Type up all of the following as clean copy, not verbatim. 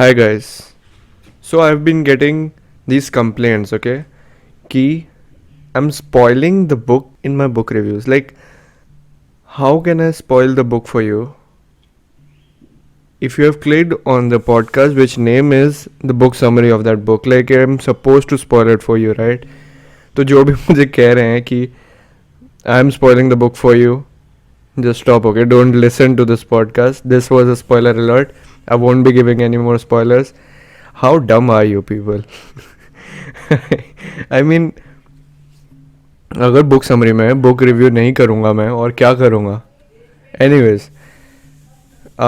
Hi guys. So I've been getting these complaints, okay? Ki I'm spoiling the book in my book reviews. Like, how can I spoil the book for you? If you have clicked on the podcast, which name is the book summary of that book, like I'm supposed to spoil it for you, right? तो जो भी मुझे कह रहे हैं कि I'm spoiling the book for you, just stop, okay? Don't listen to this podcast. This was a spoiler alert. I won't be giving any more spoilers. How dumb are you people? I mean, अगर book summary में book review नहीं करूँगा मैं और क्या करूँगा. Anyways,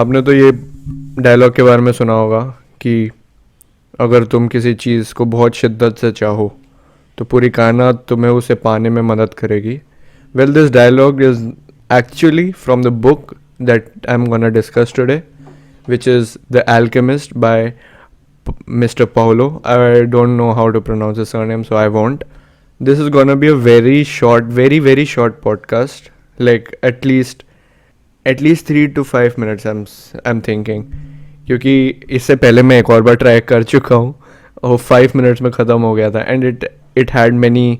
आपने तो ये डायलॉग के बारे में सुना होगा कि अगर तुम किसी चीज़ को बहुत शिद्दत से चाहो तो पूरी कायनात तुम्हें उसे पाने में मदद करेगी. Well, this dialogue is actually from the book that I am gonna discuss today, which is The Alchemist by Mr. Paulo. I don't know how to pronounce his surname, so I won't. This is gonna be a very short, very short podcast. Like at least 3 to 5 minutes. I'm thinking. क्योंकि इससे पहले मैं एक और बार try कर चुका हूँ और 5 मिनट्स में ख़त्म हो गया था. And it had many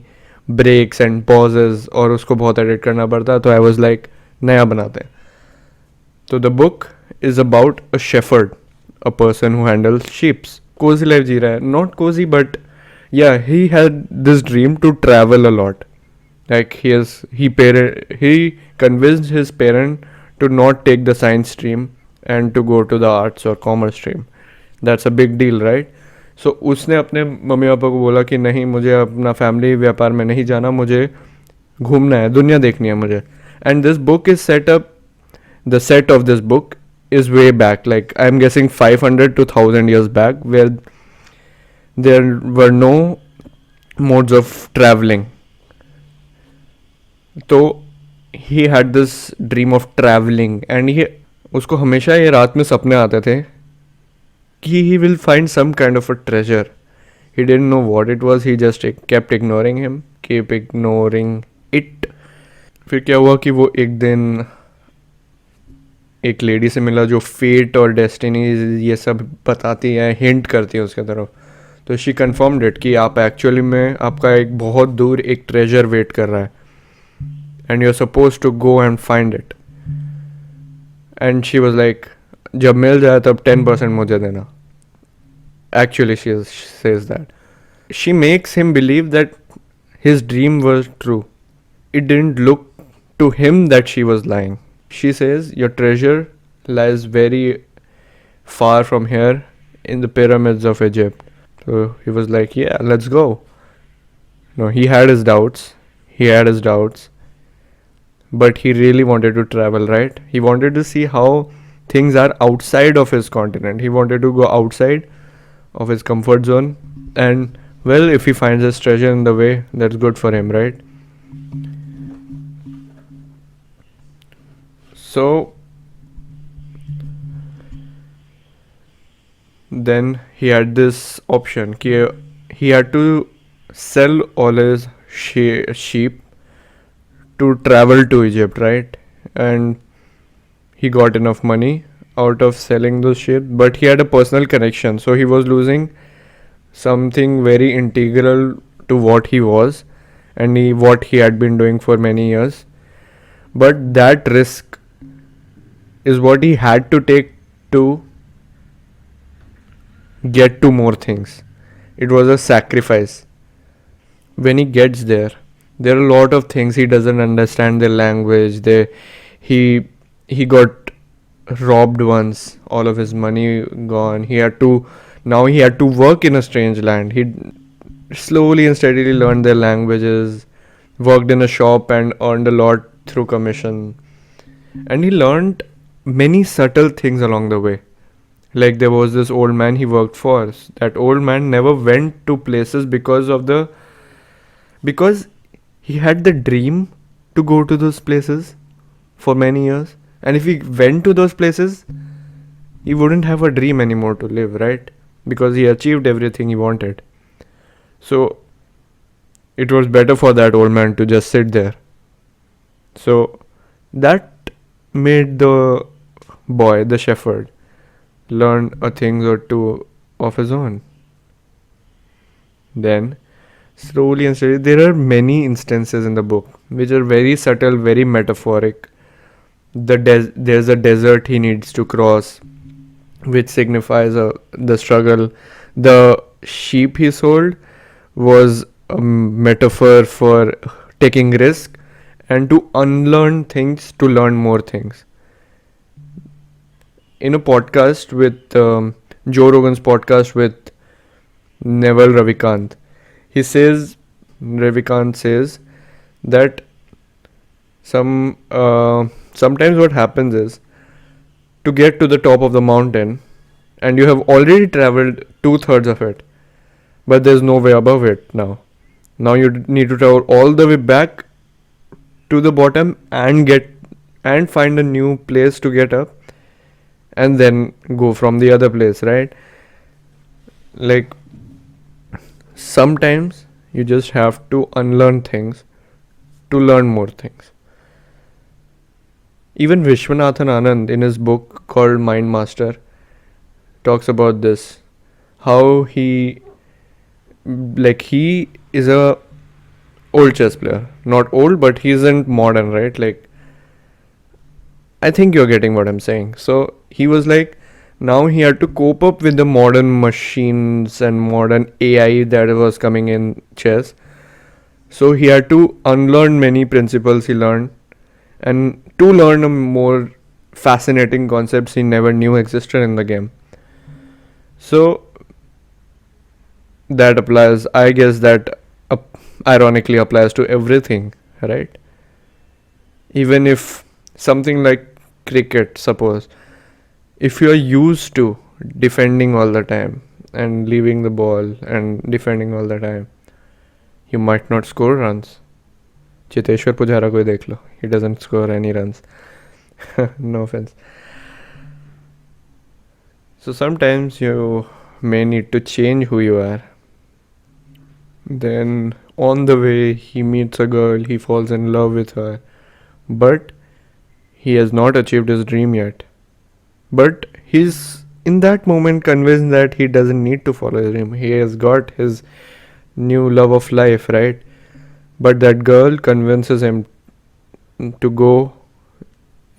breaks and pauses और उसको बहुत एडिट करना पड़ता. तो आई वॉज लाइक नया बनाते हैं. तो the book is about a shepherd, a person who handles sheep. Cozy life जी रहा है. Not cozy, but yeah, he had this dream to travel a lot. Like he convinced his parent to not take the science stream and to go to the arts or commerce stream. That's a big deal, right? So उसने अपने mummy papa को बोला कि नहीं, मुझे अपना family व्यापार में नहीं जाना, मुझे घूमना है, दुनिया देखनी है मुझे. And this book is set up. The set of this book is way back, like I'm guessing 500 to 1000 years back, where there were no modes of traveling. So he had this dream of traveling, and उसको हमेशा ये रात में सपने आते थे कि he will find some kind of a treasure. He didn't know what it was. He just kept ignoring it. फिर क्या हुआ कि वो एक दिन एक लेडी से मिला जो फेट और डेस्टिनी ये सब बताती है, हिंट करती है उसके तरफ. तो शी कन्फर्म्ड इट कि आप एक्चुअली में आपका एक बहुत दूर एक ट्रेजर वेट कर रहा है and you are suppose to go and find it. And she was like, जब मिल जाए तब 10% मुझे देना. Actually she says that she makes him believe that his dream was true. It didn't look to him that she was lying. She says, your treasure lies very far from here in the pyramids of Egypt. So he was like, yeah, let's go. No, he had his doubts. But he really wanted to travel, right? He wanted to see how things are outside of his continent. He wanted to go outside of his comfort zone. And, well, if he finds his treasure in the way, that's good for him, right? So then he had this option. He had to sell all his sheep to travel to Egypt, right? And he got enough money out of selling those sheep, but he had a personal connection, so he was losing something very integral to what he was and what he had been doing for many years. But that risk is what he had to take to get to more things. It was a sacrifice. When he gets there are a lot of things. He doesn't understand their language. He got robbed once, all of his money gone. He had to work in a strange land. He slowly and steadily learned their languages, worked in a shop and earned a lot through commission. And he learned many subtle things along the way. Like there was this old man he worked for. That old man never went to places because he had the dream to go to those places for many years. And if he went to those places, he wouldn't have a dream anymore to live, right? Because he achieved everything he wanted. So it was better for that old man to just sit there. So that made the boy, the shepherd, learn a thing or two of his own. Then, slowly and slowly, there are many instances in the book which are very subtle, very metaphoric. There's a desert he needs to cross, which signifies the struggle. The sheep he sold was a metaphor for taking risk and to unlearn things to learn more things. In a podcast with Joe Rogan's podcast with Neville Ravikant, Ravikant says that sometimes what happens is to get to the top of the mountain and you have already traveled 2/3 of it, but there's no way above it now. Now you need to travel all the way back to the bottom and find a new place to get up and then go from the other place, right? Like, sometimes you just have to unlearn things to learn more things. Even Vishwanathan Anand in his book called Mind Master talks about this. How he is a old chess player. Not old, but he isn't modern, right? Like, I think you're getting what I'm saying. So he was like, now he had to cope up with the modern machines and modern AI that was coming in chess. So he had to unlearn many principles he learned and to learn a more fascinating concepts he never knew existed in the game. So that applies, I guess that ironically applies to everything, right? Even if something like cricket, suppose, if you are used to defending all the time and leaving the ball and defending all the time, you might not score runs. Chiteshwar Pujara ko dekh lo, he doesn't score any runs. No offense. So sometimes you may need to change who you are. Then on the way he meets a girl, he falls in love with her, but he has not achieved his dream yet. But he's in that moment convinced that he doesn't need to follow his dream. He has got his new love of life, right? But that girl convinces him to go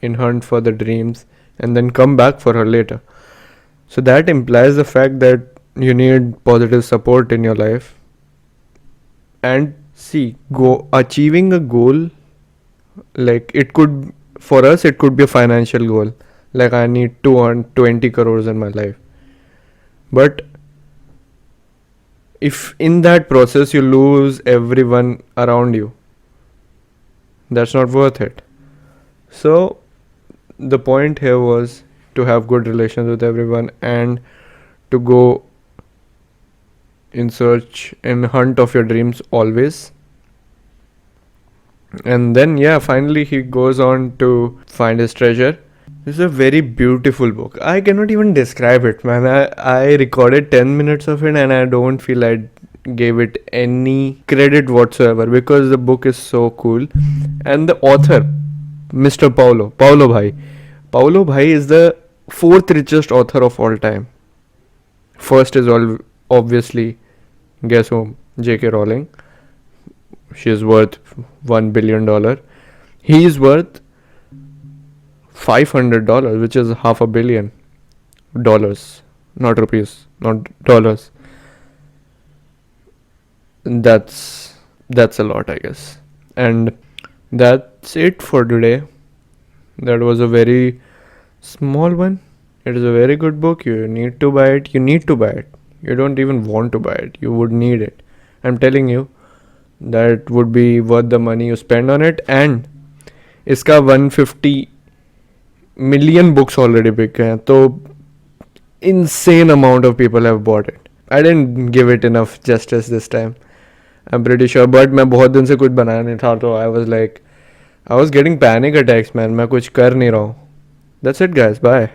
in hunt for the dreams and then come back for her later. So that implies the fact that you need positive support in your life. And see, achieving a goal, like it could, for us, it could be a financial goal. Like I need to earn 20 crores in my life. But if in that process you lose everyone around you, that's not worth it. So the point here was to have good relations with everyone and to go in search and hunt of your dreams always. And then finally he goes on to find his treasure. This is a very beautiful book. I cannot even describe it, man. I recorded 10 minutes of it and I don't feel I gave it any credit whatsoever because the book is so cool. And the author, Mr. Paulo Bhai is the 4th richest author of all time. First is obviously, guess whom? J.K. Rowling. She is worth $1 billion. He is worth $500, which is $500 million. Not rupees, not dollars. That's a lot, I guess. And that's it for today. That was a very small one. It is a very good book. You need to buy it. You don't even want to buy it. You would need it. I'm telling you, that would be worth the money you spend on it. And iska 150 million books already बिक गए हैं, तो insane amount of people have bought it. I didn't give it enough justice this time, I'm pretty sure, but मैं बहुत दिन से कुछ बनाया नहीं था, तो I was getting panic attacks, man. मैं कुछ कर नहीं रहा हूँ. That's it, guys. Bye.